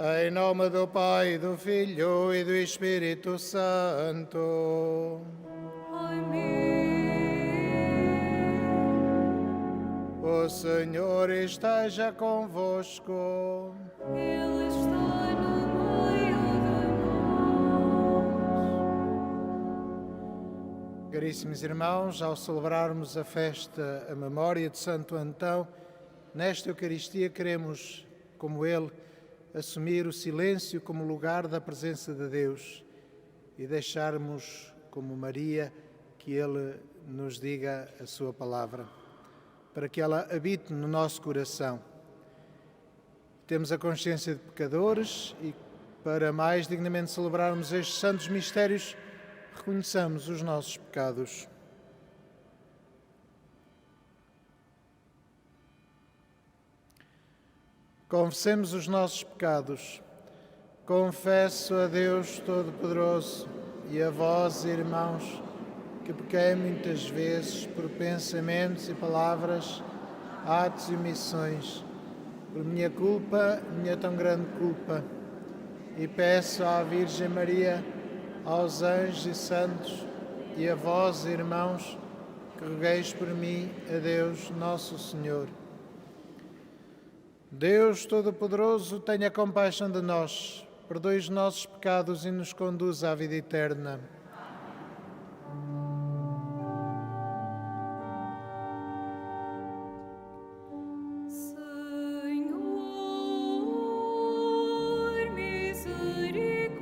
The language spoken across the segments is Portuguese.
Em nome do Pai, do Filho e do Espírito Santo. O Senhor esteja convosco. Ele está no meio de nós. Caríssimos irmãos, ao celebrarmos a festa, a memória de Santo Antão, nesta Eucaristia queremos, como ele, assumir o silêncio como lugar da presença de Deus e deixarmos, como Maria, que ele nos diga a sua palavra, para que ela habite no nosso coração. Temos a consciência de pecadores e, para mais dignamente celebrarmos estes santos mistérios, reconheçamos os nossos pecados. Confessemos os nossos pecados. Confesso a Deus Todo-Poderoso e a vós, irmãos, que pequei muitas vezes por pensamentos e palavras, atos e omissões, por minha culpa, minha tão grande culpa. E peço à Virgem Maria, aos anjos e santos e a vós, irmãos, que rogueis por mim a Deus Nosso Senhor. Deus Todo-Poderoso, tenha compaixão de nós, perdoe os nossos pecados e nos conduza à vida eterna. Senhor, misericórdia.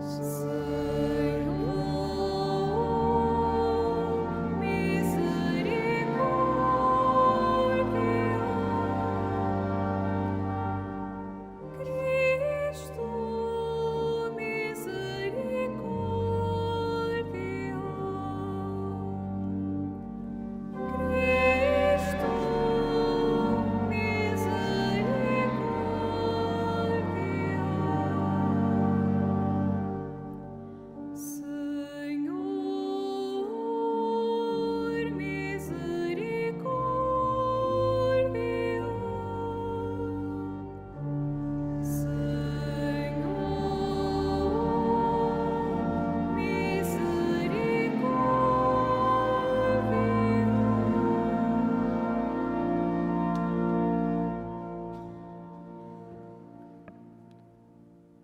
Senhor, misericórdia. Cristo,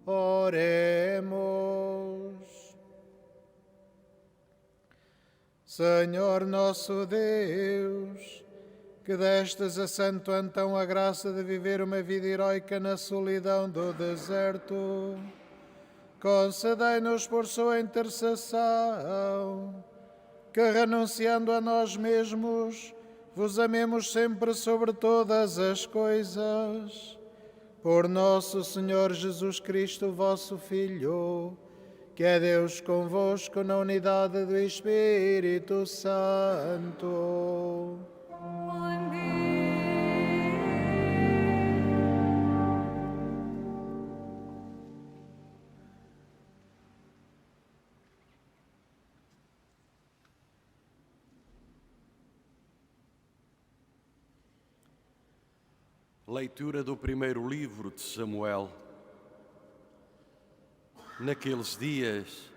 Oremos. Senhor nosso Deus, que destes a Santo Antão a graça de viver uma vida heroica na solidão do deserto, concedei-nos por sua intercessão, que renunciando a nós mesmos, vos amemos sempre sobre todas as coisas. Por nosso Senhor Jesus Cristo, vosso Filho, que é Deus convosco na unidade do Espírito Santo. Amém. Leitura do primeiro livro de Samuel. Naqueles dias,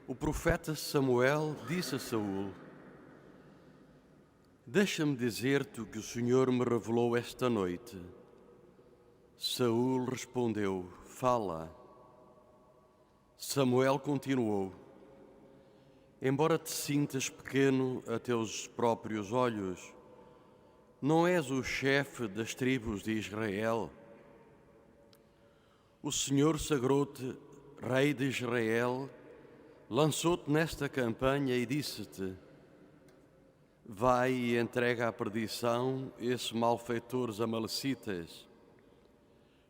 o profeta Samuel disse a Saul: Deixa-me dizer-te o que o Senhor me revelou esta noite. Saul respondeu: Fala. Samuel continuou: Embora te sintas pequeno a teus próprios olhos, não és o chefe das tribos de Israel? O Senhor sagrou-te Rei de Israel, lançou-te nesta campanha e disse-te: Vai e entrega à perdição esses malfeitores amalecitas.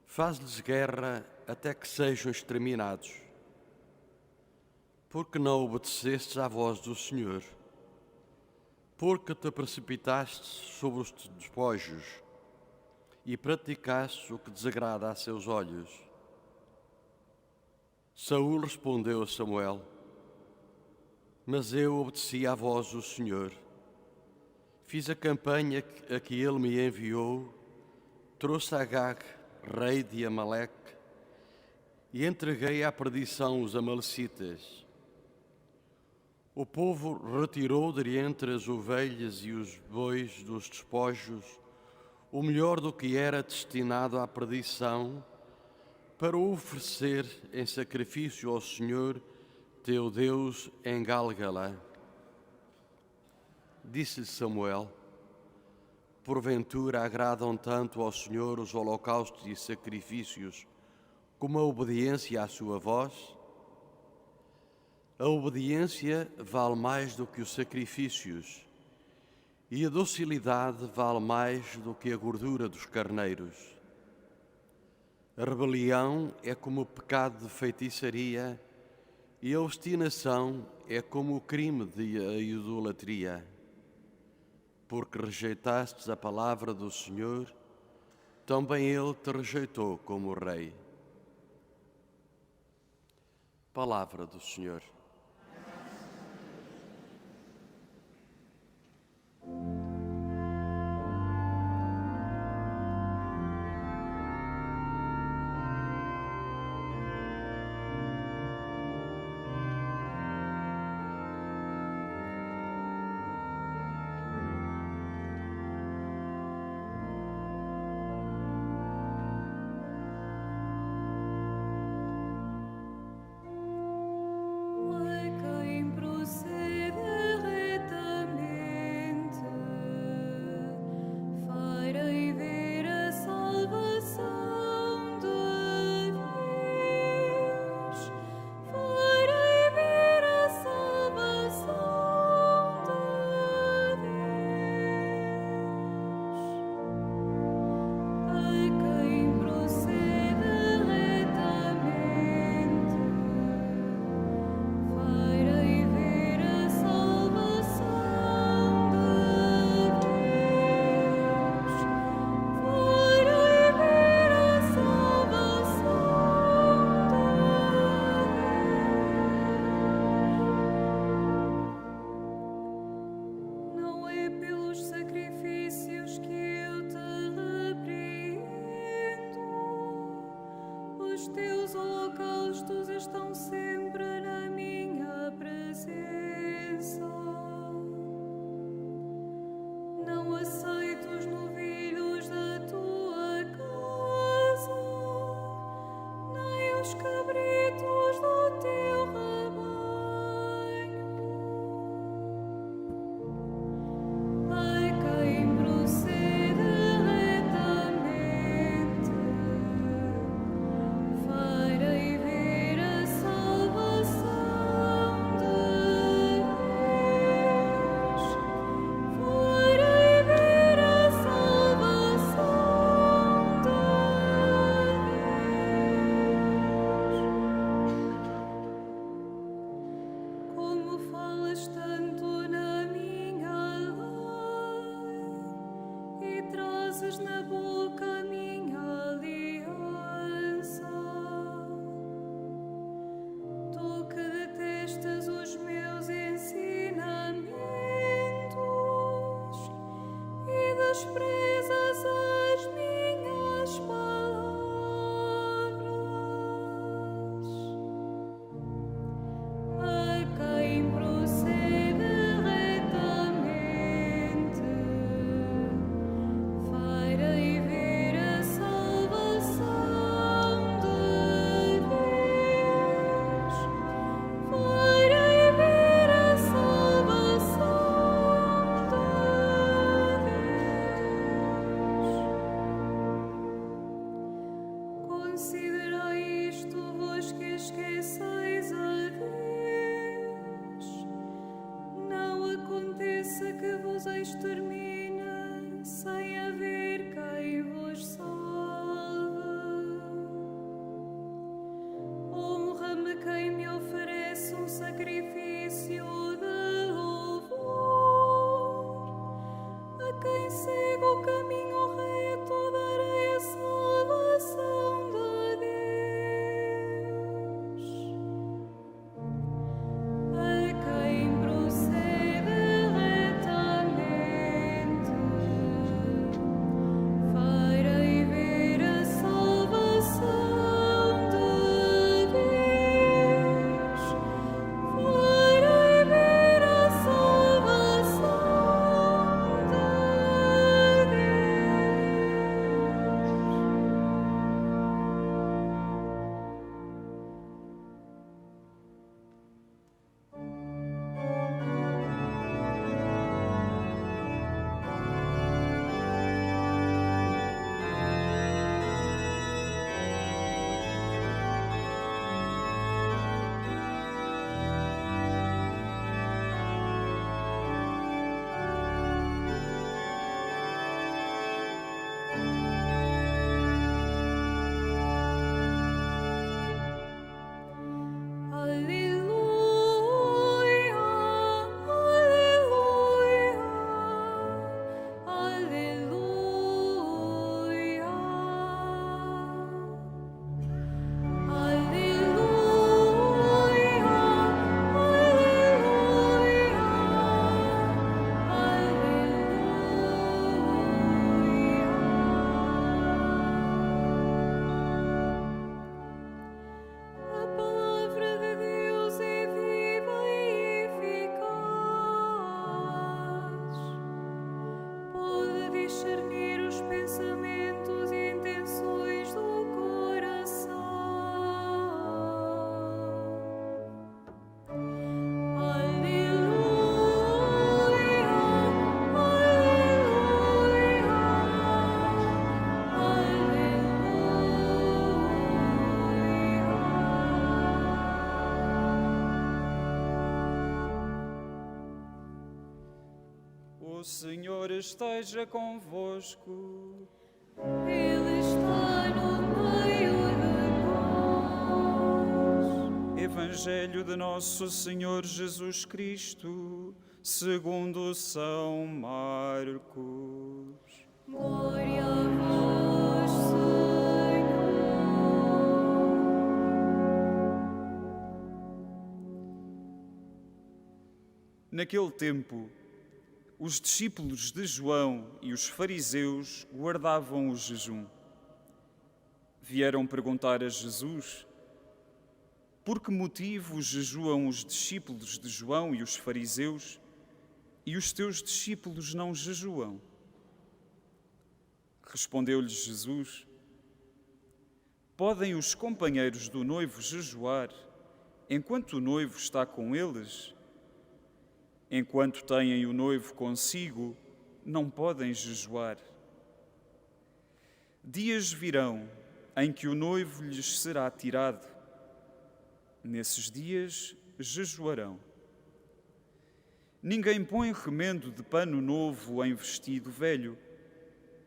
Faz-lhes guerra até que sejam exterminados. Porque não obedecestes à voz do Senhor? Porque te precipitaste sobre os despojos e praticaste o que desagrada a seus olhos. Saul respondeu a Samuel: Mas eu obedeci à voz do Senhor. Fiz a campanha a que ele me enviou, trouxe Agag, rei de Amaleque, e entreguei à perdição os amalecitas. O povo retirou de entre as ovelhas e os bois dos despojos o melhor do que era destinado à perdição, para o oferecer em sacrifício ao Senhor, teu Deus, em Gálgala. Disse-lhe Samuel: porventura agradam tanto ao Senhor os holocaustos e sacrifícios como a obediência à sua voz? A obediência vale mais do que os sacrifícios, e a docilidade vale mais do que a gordura dos carneiros. A rebelião é como o pecado de feitiçaria, e a obstinação é como o crime de idolatria. Porque rejeitastes a palavra do Senhor, também Ele te rejeitou como rei. Palavra do Senhor. Quem procede retamente, farei ver a salvação de Deus. Farei ver a salvação de Deus. A quem procede retamente, farei ver a salvação de Deus. Farei ver a salvação de Deus. Não é pelos sacrifícios que eu te repreendo. Os teus holocaustos estão sempre na minha presença. Não aceito os novilhos da tua casa, nem os cabritos do teu rebanho. A quem procede retamente, farei ver a salvação de Deus. Farei ver a salvação de Deus. Como falas tanto na minha lei e trazes na boca a minha aliança. Tu que detestas os meus ensinamentos e desprezas as minhas palavras. A quem procede retamente, farei ver a salvação de Deus. Farei ver a salvação de Deus. Considerai isto, vós que esqueceis a Deus. Não aconteça que vos extermine sem haver quem vos salve. Honra-me quem me oferece um sacrifício de louvor. A quem segue o caminho reto, darei a salvação de Deus. A quem procede retamente, O Senhor esteja convosco. Ele está no meio de nós. Evangelho de Nosso Senhor Jesus Cristo, segundo São Marcos. Glória a vós, Senhor. Naquele tempo, os discípulos de João e os fariseus guardavam o jejum. Vieram perguntar a Jesus: por que motivo jejuam os discípulos de João e os fariseus e os teus discípulos não jejuam? Respondeu-lhes Jesus: podem os companheiros do noivo jejuar enquanto o noivo está com eles? Enquanto têm o noivo consigo, não podem jejuar. Dias virão em que o noivo lhes será tirado. Nesses dias jejuarão. Ninguém põe remendo de pano novo em vestido velho,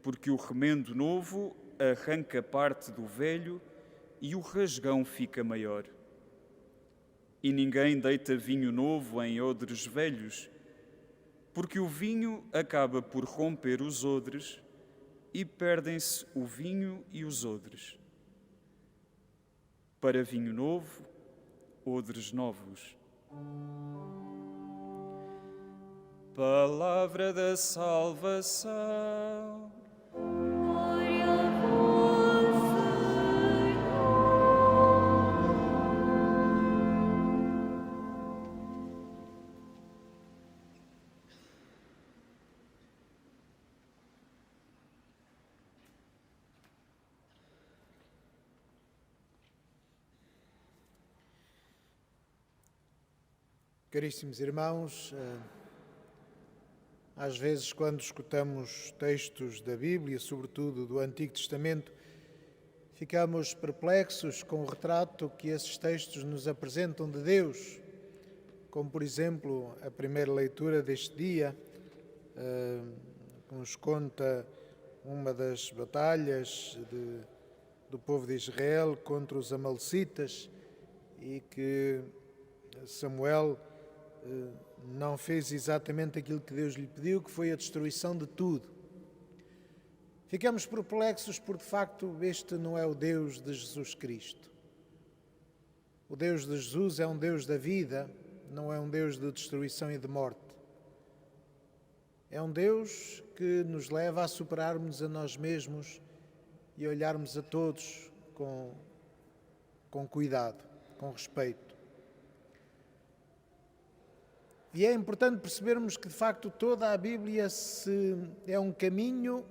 porque o remendo novo arranca parte do velho e o rasgão fica maior. E ninguém deita vinho novo em odres velhos, porque o vinho acaba por romper os odres e perdem-se o vinho e os odres. Para vinho novo, odres novos. Palavra da salvação. Glória a vós, Senhor. Caríssimos irmãos, às vezes quando escutamos textos da Bíblia, sobretudo do Antigo Testamento, ficamos perplexos com o retrato que esses textos nos apresentam de Deus, como por exemplo a primeira leitura deste dia, que nos conta uma das batalhas do povo de Israel contra os amalecitas e que Samuel não fez exatamente aquilo que Deus lhe pediu, que foi a destruição de tudo. Ficamos perplexos porque, de facto, este não é o Deus de Jesus Cristo. O Deus de Jesus é um Deus da vida, não é um Deus de destruição e de morte. É um Deus que nos leva a superarmos a nós mesmos e a olharmos a todos com cuidado, com respeito. E é importante percebermos que, de facto, toda a Bíblia é um caminho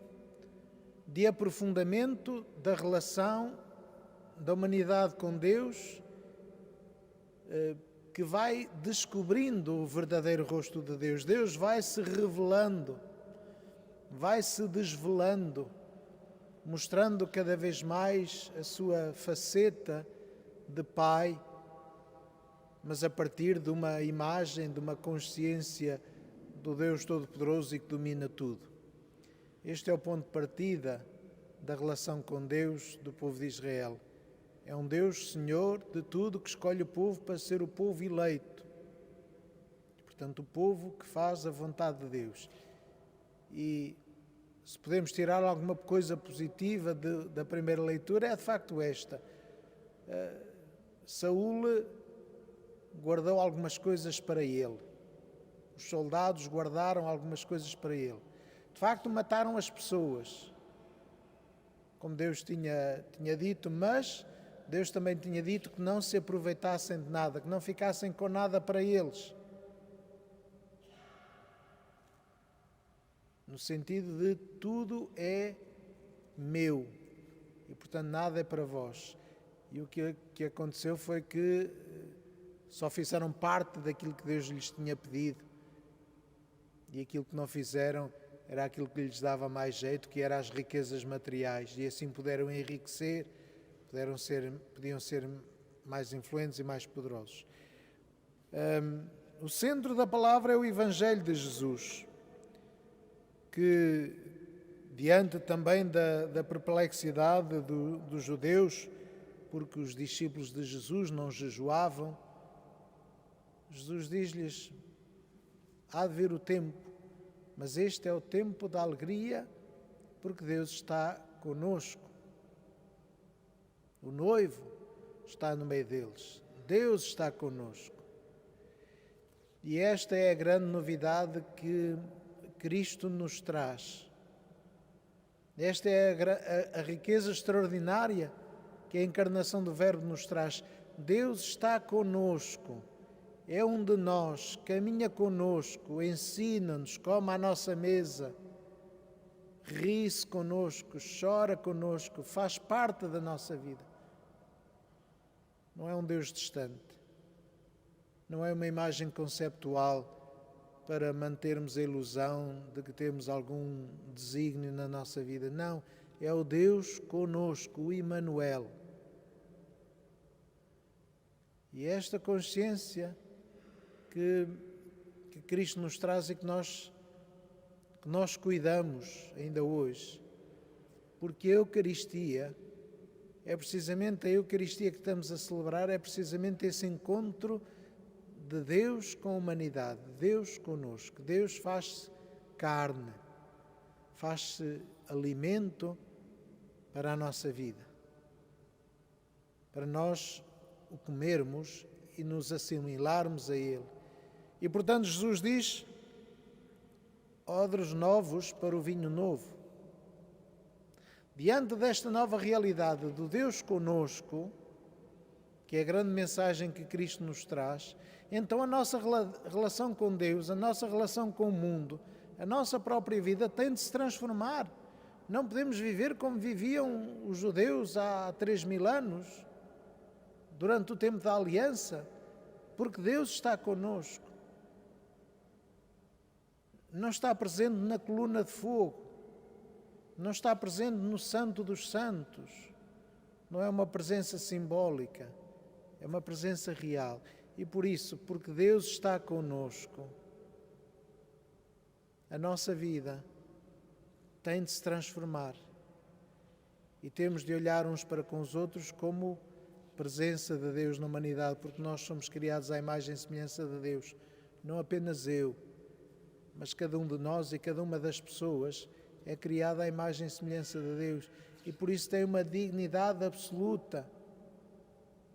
de aprofundamento da relação da humanidade com Deus, que vai descobrindo o verdadeiro rosto de Deus. Deus vai se revelando, vai se desvelando, mostrando cada vez mais a sua faceta de Pai, mas a partir de uma imagem, de uma consciência do Deus Todo-Poderoso e que domina tudo. Este é o ponto de partida da relação com Deus do povo de Israel. É um Deus Senhor de tudo, que escolhe o povo para ser o povo eleito. Portanto, o povo que faz a vontade de Deus. E se podemos tirar alguma coisa positiva da primeira leitura, é de facto esta. Saúl guardou algumas coisas para ele. Os soldados guardaram algumas coisas para ele. De facto, mataram as pessoas, como Deus tinha dito, mas Deus também tinha dito que não se aproveitassem de nada, que não ficassem com nada para eles. No sentido de tudo é meu e, portanto, nada é para vós. E o que aconteceu foi que só fizeram parte daquilo que Deus lhes tinha pedido, e aquilo que não fizeram era aquilo que lhes dava mais jeito, que era as riquezas materiais, e assim puderam enriquecer, podiam ser mais influentes e mais poderosos. O centro da palavra é o Evangelho de Jesus. que, diante também da perplexidade dos judeus, porque os discípulos de Jesus não jejuavam, Jesus diz-lhes: há de vir o tempo, mas este é o tempo da alegria, porque Deus está conosco. O noivo está no meio deles. Deus está conosco. E esta é a grande novidade que Cristo nos traz. Esta é a riqueza extraordinária que a encarnação do Verbo nos traz. Deus está conosco. É um de nós, caminha conosco, ensina-nos, come à nossa mesa, ri-se conosco, chora conosco, faz parte da nossa vida. Não é um Deus distante, não é uma imagem conceptual para mantermos a ilusão de que temos algum desígnio na nossa vida. Não, é o Deus conosco, o Emmanuel. E esta consciência que Cristo nos traz e que nós cuidamos ainda hoje, porque a Eucaristia é precisamente a Eucaristia que estamos a celebrar, é precisamente esse encontro de Deus com a humanidade, Deus conosco. Deus faz-se carne, faz-se alimento para a nossa vida, para nós o comermos e nos assimilarmos a Ele. E, portanto, Jesus diz: odres novos para o vinho novo. Diante desta nova realidade do Deus conosco, que é a grande mensagem que Cristo nos traz, então a nossa relação com Deus, a nossa relação com o mundo, a nossa própria vida tem de se transformar. Não podemos viver como viviam os judeus há 3.000 anos, durante o tempo da aliança, porque Deus está conosco. Não está presente na coluna de fogo, não está presente no Santo dos Santos, não é uma presença simbólica, é uma presença real. E por isso, porque Deus está conosco, a nossa vida tem de se transformar e temos de olhar uns para com os outros como presença de Deus na humanidade, porque nós somos criados à imagem e semelhança de Deus, não apenas eu, mas cada um de nós e cada uma das pessoas é criada à imagem e semelhança de Deus e por isso tem uma dignidade absoluta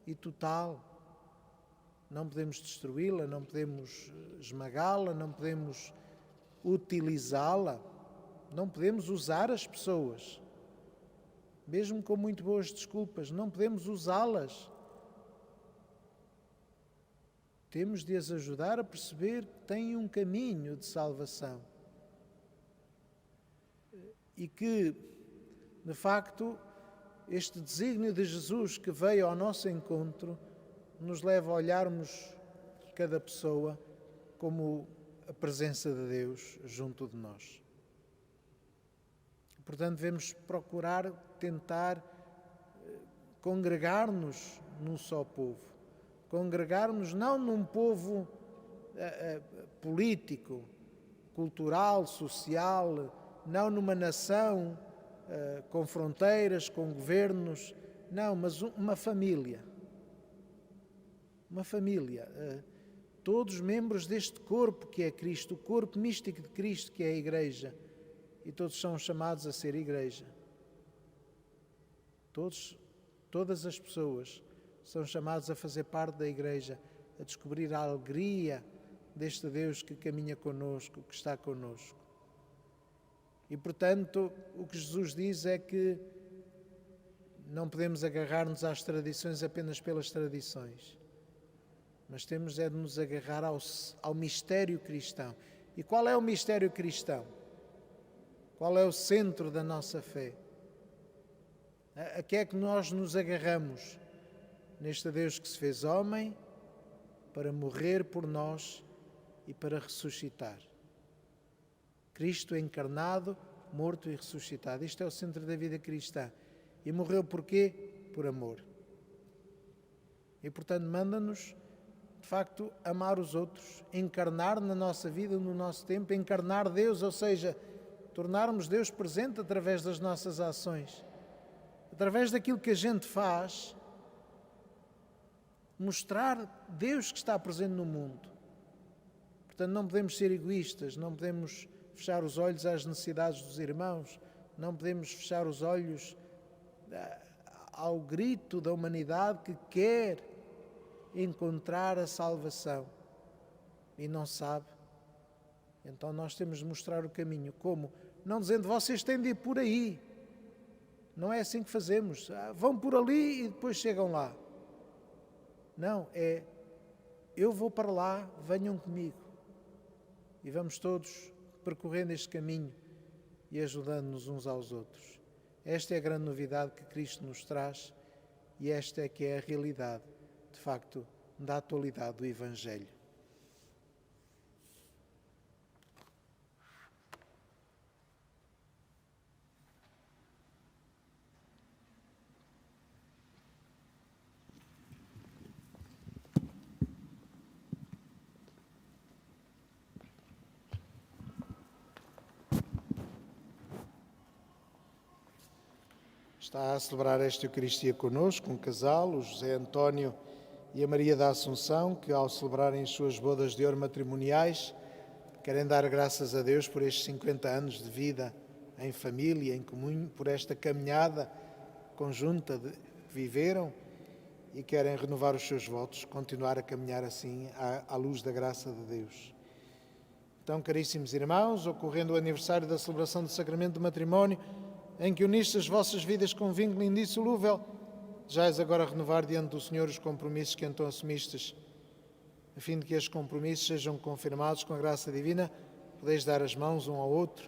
e total. Não podemos destruí-la, não podemos esmagá-la, não podemos utilizá-la, não podemos usar as pessoas, mesmo com muito boas desculpas, não podemos usá-las. Temos de as ajudar a perceber que têm um caminho de salvação e que, de facto, este desígnio de Jesus que veio ao nosso encontro nos leva a olharmos cada pessoa como a presença de Deus junto de nós. Portanto, devemos procurar, tentar congregar-nos num só povo. Congregar-nos não num povo político, cultural, social, não numa nação com fronteiras, com governos, não, mas uma família. Uma família. Todos membros deste corpo que é Cristo, o corpo místico de Cristo que é a Igreja. E todos são chamados a ser Igreja. Todas as pessoas são chamados a fazer parte da Igreja, a descobrir a alegria deste Deus que caminha connosco, que está connosco. E, portanto, o que Jesus diz é que não podemos agarrar-nos às tradições apenas pelas tradições, mas temos de nos agarrar ao mistério cristão. E qual é o mistério cristão? Qual é o centro da nossa fé? A que é que nós nos agarramos? Neste Deus que se fez homem para morrer por nós e para ressuscitar. Cristo encarnado, morto e ressuscitado. Isto é o centro da vida cristã. E morreu por quê? Por amor. E, portanto, manda-nos, de facto, amar os outros, encarnar na nossa vida, no nosso tempo, encarnar Deus, ou seja, tornarmos Deus presente através das nossas ações, através daquilo que a gente faz, mostrar Deus que está presente no mundo. Portanto, não podemos ser egoístas, não podemos fechar os olhos às necessidades dos irmãos, não podemos fechar os olhos ao grito da humanidade que quer encontrar a salvação e não sabe. Então nós temos de mostrar o caminho. Como? Não dizendo, vocês têm de ir por aí. Não é assim que fazemos. Vão por ali e depois chegam lá. Não, é, eu vou para lá, venham comigo. E vamos todos percorrendo este caminho e ajudando-nos uns aos outros. Esta é a grande novidade que Cristo nos traz e esta é que é a realidade, de facto, da atualidade do Evangelho. Está a celebrar esta Eucaristia connosco um casal, o José António e a Maria da Assunção, que ao celebrarem as suas bodas de ouro matrimoniais, querem dar graças a Deus por estes 50 anos de vida em família, em comum, por esta caminhada conjunta que viveram e querem renovar os seus votos, continuar a caminhar assim à luz da graça de Deus. Então, caríssimos irmãos, ocorrendo o aniversário da celebração do Sacramento do Matrimónio, em que unistes as vossas vidas com um vínculo indissolúvel, desejais agora renovar diante do Senhor os compromissos que então assumistes, a fim de que estes compromissos sejam confirmados com a graça divina, podeis dar as mãos um ao outro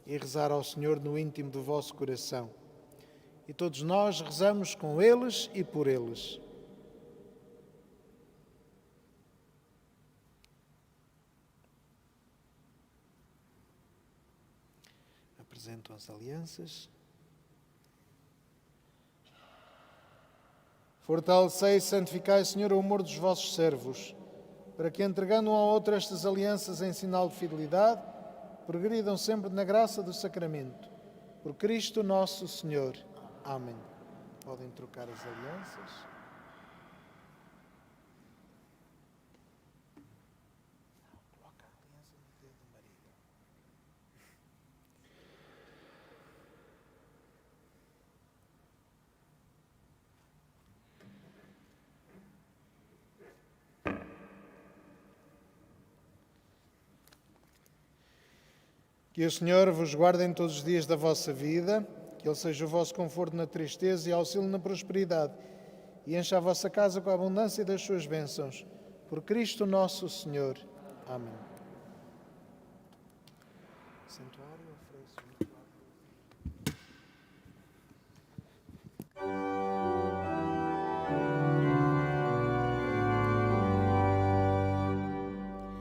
e rezar ao Senhor no íntimo do vosso coração. E todos nós rezamos com eles e por eles. Apresentam as alianças. Fortalecei e santificai, Senhor, o amor dos vossos servos, para que, entregando um ao outro estas alianças em sinal de fidelidade, progridam sempre na graça do sacramento. Por Cristo nosso Senhor. Amém. Podem trocar as alianças. Coloca a aliança no dedo do marido. Que o Senhor vos guarde em todos os dias da vossa vida, que Ele seja o vosso conforto na tristeza e auxílio na prosperidade, e encha a vossa casa com a abundância das suas bênçãos. Por Cristo nosso Senhor. Amém. Santuário, ofereço.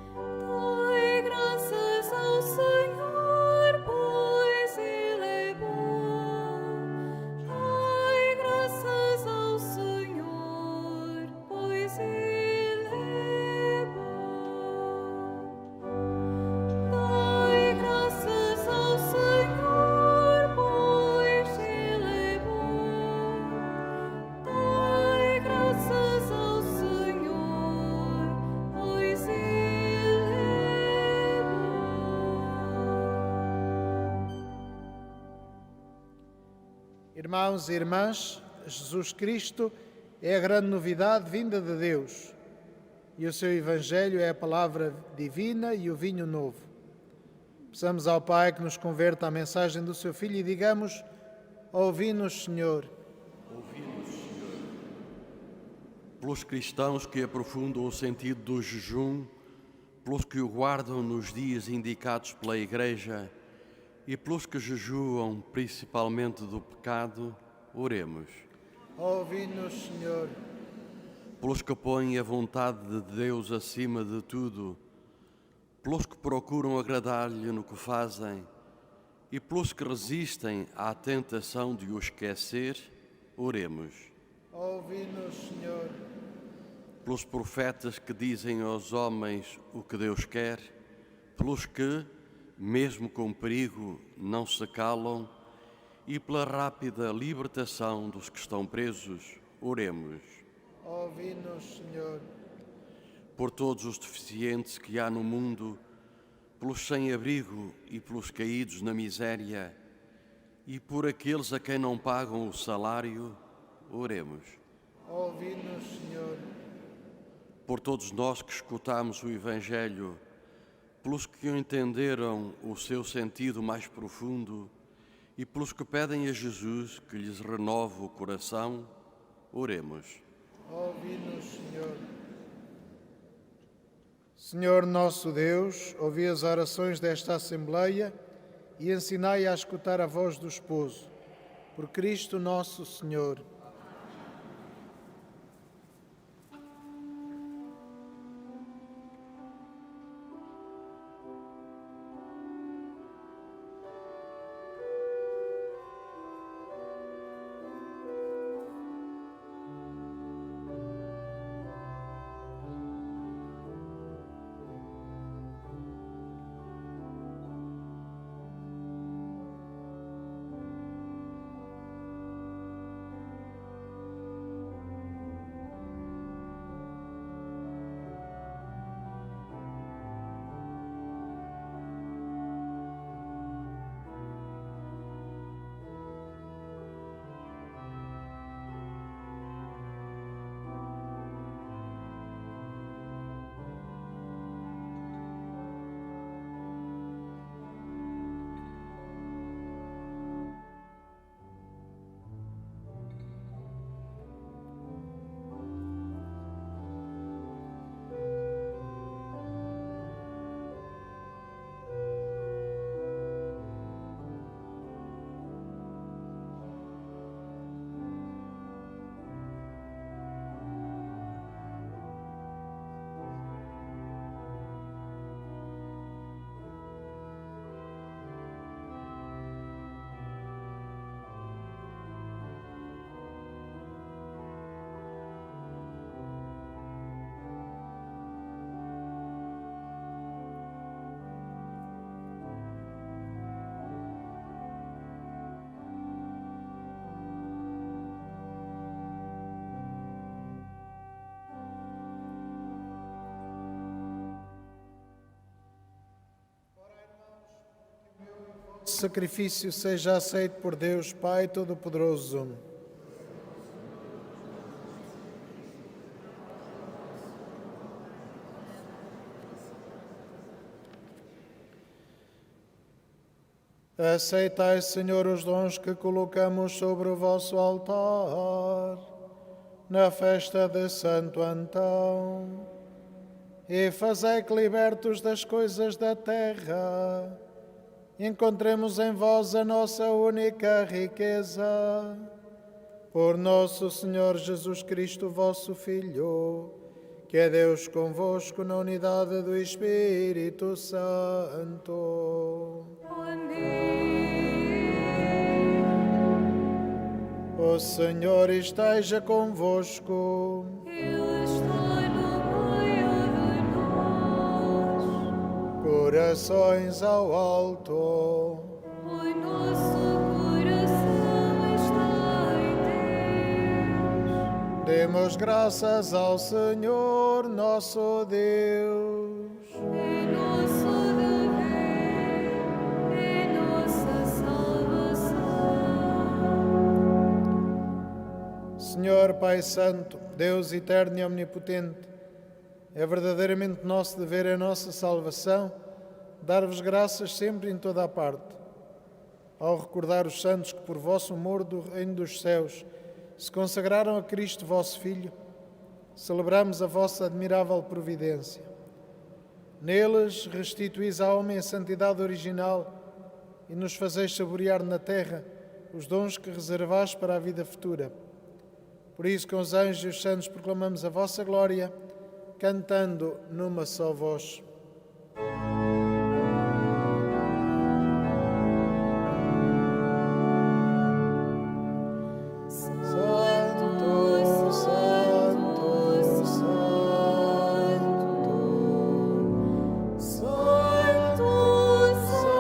Dai graças ao Senhor, pois Ele é bom. Dai graças ao Senhor, pois Ele é bom. Dai graças ao Senhor, pois Ele é bom. Dai graças ao Senhor, pois Ele é bom. Irmãos e irmãs, Jesus Cristo é a grande novidade vinda de Deus e o seu Evangelho é a palavra divina e o vinho novo. Peçamos ao Pai que nos converta à mensagem do seu Filho e digamos: ouvi-nos, Senhor. Ouvi-nos, Senhor. Pelos cristãos que aprofundam o sentido do jejum, pelos que o guardam nos dias indicados pela Igreja e pelos que jejuam principalmente do pecado, oremos. Ouvi-nos, Senhor. Pelos que põem a vontade de Deus acima de tudo, pelos que procuram agradar-lhe no que fazem e pelos que resistem à tentação de o esquecer, oremos. Ouvi-nos, Senhor. Pelos profetas que dizem aos homens o que Deus quer, pelos que, mesmo com perigo, não se calam e pela rápida libertação dos que estão presos, oremos. Ouvi-nos, Senhor. Por todos os deficientes que há no mundo, pelos sem-abrigo e pelos caídos na miséria, e por aqueles a quem não pagam o salário, oremos. Ouvi-nos, Senhor. Por todos nós que escutamos o Evangelho, pelos que entenderam o seu sentido mais profundo e pelos que pedem a Jesus que lhes renove o coração, oremos. Ouvi-nos, Senhor. Senhor nosso Deus, ouvi as orações desta Assembleia e ensinai a escutar a voz do esposo. Por Cristo nosso Senhor. Sacrifício seja aceito por Deus, Pai Todo-Poderoso. Aceitai, Senhor, os dons que colocamos sobre o vosso altar na festa de Santo Antão e fazei que, libertos das coisas da terra, encontremos em vós a nossa única riqueza. Por nosso Senhor Jesus Cristo, vosso Filho, que é Deus convosco na unidade do Espírito Santo. O Senhor esteja convosco. Ele está no meio de nós. Corações ao alto. O nosso coração está em Deus. Demos graças ao Senhor nosso Deus. É nosso dever, é nossa salvação. Senhor Pai Santo, Deus eterno e omnipotente, é verdadeiramente nosso dever, é nossa salvação, dar-vos graças sempre em toda a parte. Ao recordar os santos que por vosso amor do reino dos céus se consagraram a Cristo vosso Filho, celebramos a vossa admirável providência. Neles restituís ao homem a santidade original e nos fazeis saborear na terra os dons que reservais para a vida futura. Por isso, com os anjos e os santos, proclamamos a vossa glória, cantando numa só voz. Santo, Santo, Santo, Santo, Santo.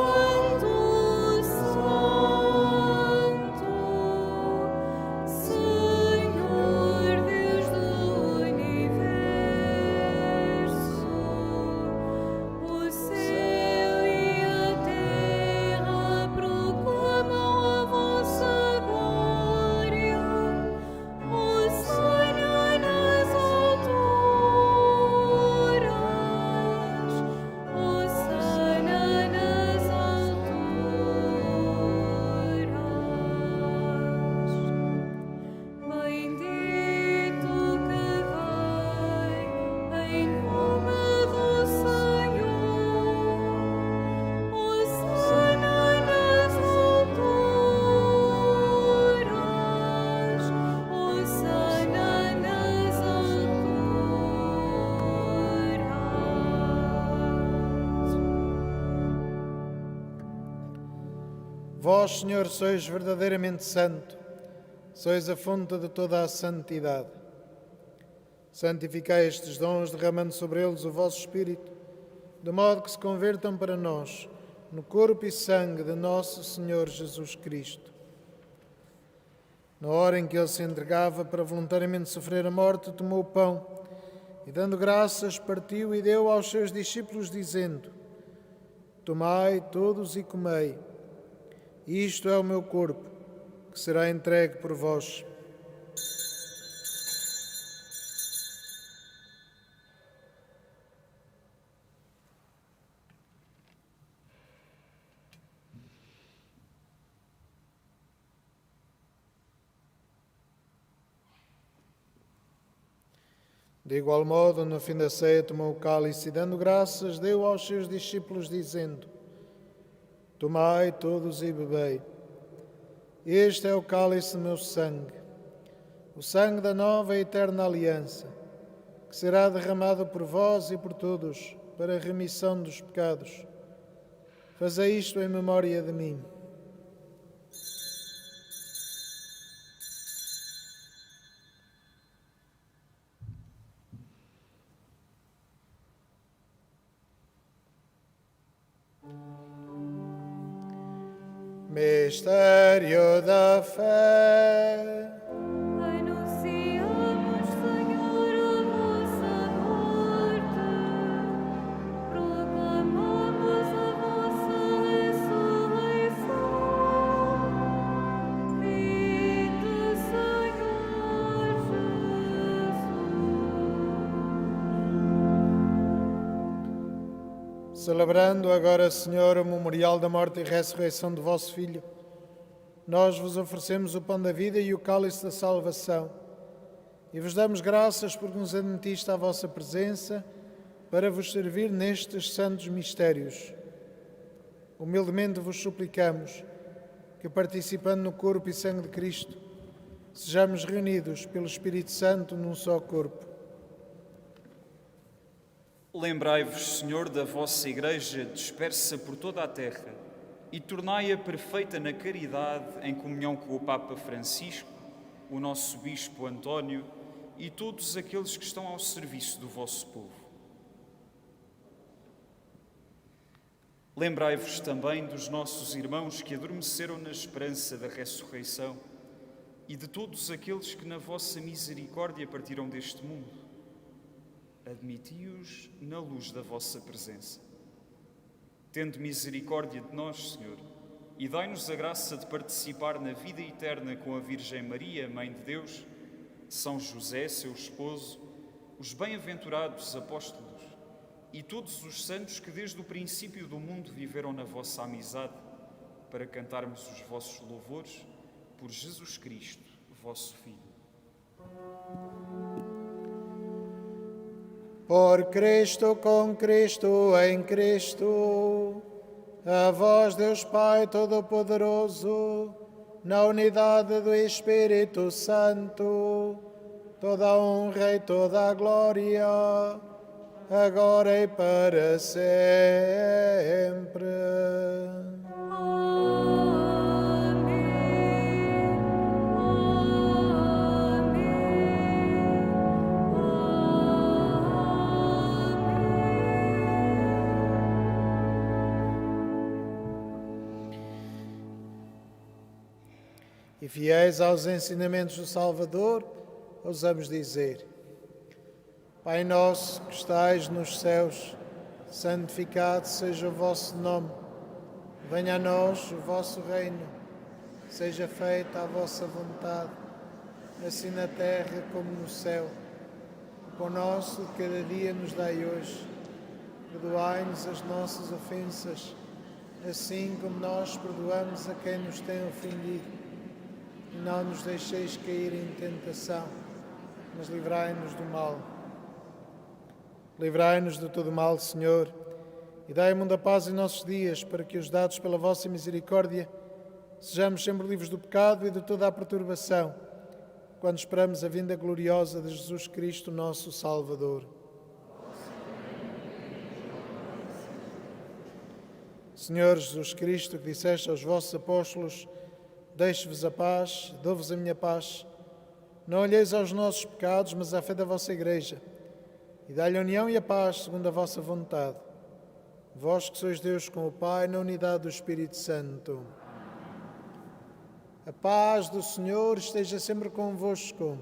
Vós, Senhor, sois verdadeiramente santo, sois a fonte de toda a santidade. Santificai estes dons, derramando sobre eles o vosso Espírito, de modo que se convertam para nós no corpo e sangue de nosso Senhor Jesus Cristo. Na hora em que ele se entregava para voluntariamente sofrer a morte, tomou o pão e, dando graças, partiu e deu aos seus discípulos, dizendo: Tomai todos e comei. Isto é o meu corpo, que será entregue por vós. De igual modo, no fim da ceia, tomou o cálice e, dando graças, deu aos seus discípulos, dizendo: Tomai todos e bebei. Este é o cálice do meu sangue, o sangue da nova e eterna aliança, que será derramado por vós e por todos para a remissão dos pecados. Fazei isto em memória de mim. Mistério da fé. Anunciamos, Senhor, a vossa morte, proclamamos a vossa ressurreição. Vinde, Senhor Jesus. Celebrando agora, Senhor, o memorial da morte e ressurreição do vosso Filho, nós vos oferecemos o pão da vida e o cálice da salvação e vos damos graças porque nos admitiste à vossa presença para vos servir nestes santos mistérios. Humildemente vos suplicamos que, participando no corpo e sangue de Cristo, sejamos reunidos pelo Espírito Santo num só corpo. Lembrai-vos, Senhor, da vossa Igreja dispersa por toda a terra e tornai-a perfeita na caridade, em comunhão com o Papa Francisco, o nosso Bispo António e todos aqueles que estão ao serviço do vosso povo. Lembrai-vos também dos nossos irmãos que adormeceram na esperança da ressurreição e de todos aqueles que na vossa misericórdia partiram deste mundo. Admiti-os na luz da vossa presença. Tende misericórdia de nós, Senhor, e dai-nos a graça de participar na vida eterna com a Virgem Maria, Mãe de Deus, São José, seu esposo, os bem-aventurados apóstolos e todos os santos que desde o princípio do mundo viveram na vossa amizade, para cantarmos os vossos louvores por Jesus Cristo, vosso Filho. Por Cristo, com Cristo, em Cristo, a vós, Deus Pai Todo-Poderoso, na unidade do Espírito Santo, toda a honra e toda a glória, agora e para sempre. E fiéis aos ensinamentos do Salvador, ousamos dizer: Pai nosso que estais nos céus, santificado seja o vosso nome. Venha a nós o vosso reino. Seja feita a vossa vontade, assim na terra como no céu. O pão nosso de cada dia nos dai hoje. Perdoai-nos as nossas ofensas, assim como nós perdoamos a quem nos tem ofendido. E não nos deixeis cair em tentação, mas livrai-nos do mal. Livrai-nos de todo mal, Senhor, e dai muita paz em nossos dias, para que, ajudados pela vossa misericórdia, sejamos sempre livres do pecado e de toda a perturbação, quando esperamos a vinda gloriosa de Jesus Cristo, nosso Salvador. Senhor Jesus Cristo, que disseste aos vossos apóstolos: deixo-vos a paz, dou-vos a minha paz. Não olheis aos nossos pecados, mas à fé da vossa Igreja, e dá-lhe a união e a paz segundo a vossa vontade. Vós que sois Deus com o Pai, na unidade do Espírito Santo. A paz do Senhor esteja sempre convosco.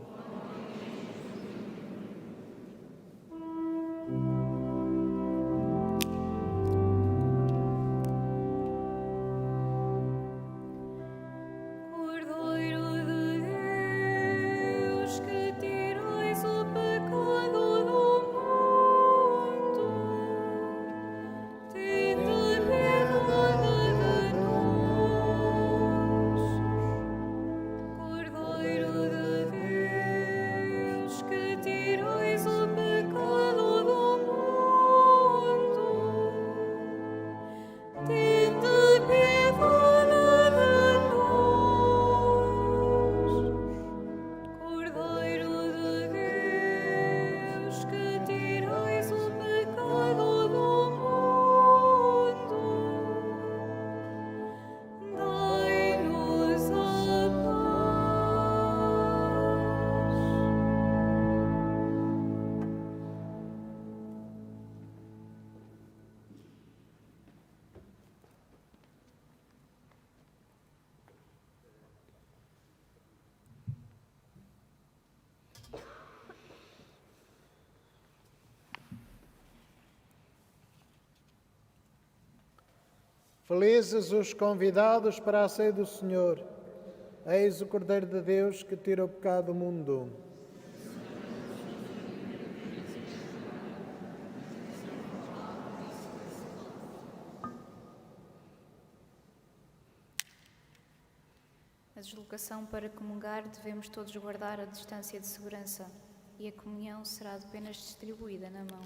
Felizes os convidados para a ceia do Senhor. Eis o Cordeiro de Deus que tira o pecado do mundo. Na deslocação para comungar, devemos todos guardar a distância de segurança e a comunhão será apenas distribuída na mão.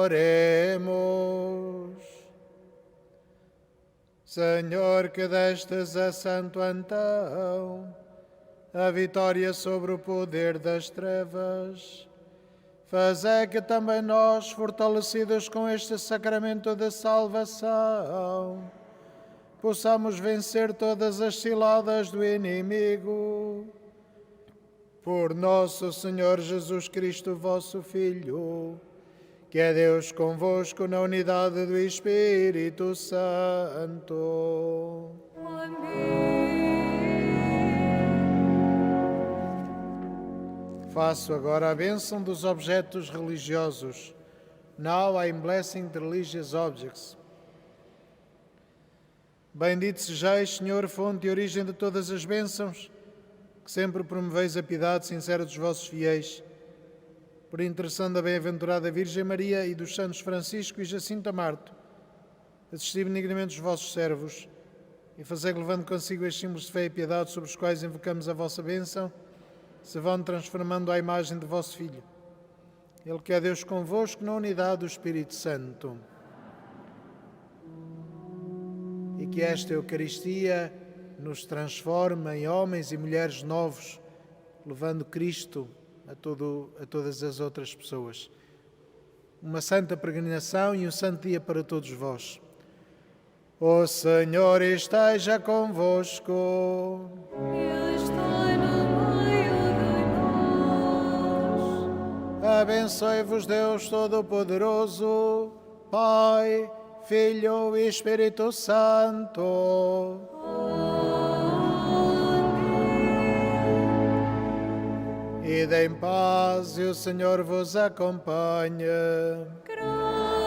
Oremos. Senhor, que destes a Santo Antão a vitória sobre o poder das trevas, fazei que também nós, fortalecidos com este sacramento de salvação, possamos vencer todas as ciladas do inimigo. Por nosso Senhor Jesus Cristo, vosso Filho, que é Deus convosco na unidade do Espírito Santo. Amém. Faço agora a bênção dos objetos religiosos. Now I am blessing the religious objects. Bendito sejais, Senhor, fonte e origem de todas as bênçãos, que sempre promoveis a piedade sincera dos vossos fiéis. Por intercessão da bem-aventurada Virgem Maria e dos santos Francisco e Jacinto Amarto, assisti benignamente os vossos servos e fazei que, levando consigo estes símbolos de fé e piedade sobre os quais invocamos a vossa bênção, se vão transformando à imagem de vosso Filho. Ele que é Deus convosco na unidade do Espírito Santo. E que esta Eucaristia nos transforme em homens e mulheres novos, levando Cristo a todas as outras pessoas. Uma santa peregrinação e um santo dia para todos vós. O Senhor esteja convosco. Ele está no meio de nós. Abençoe-vos Deus Todo-Poderoso, Pai, Filho e Espírito Santo. Ide em paz e o Senhor vos acompanhe. Graças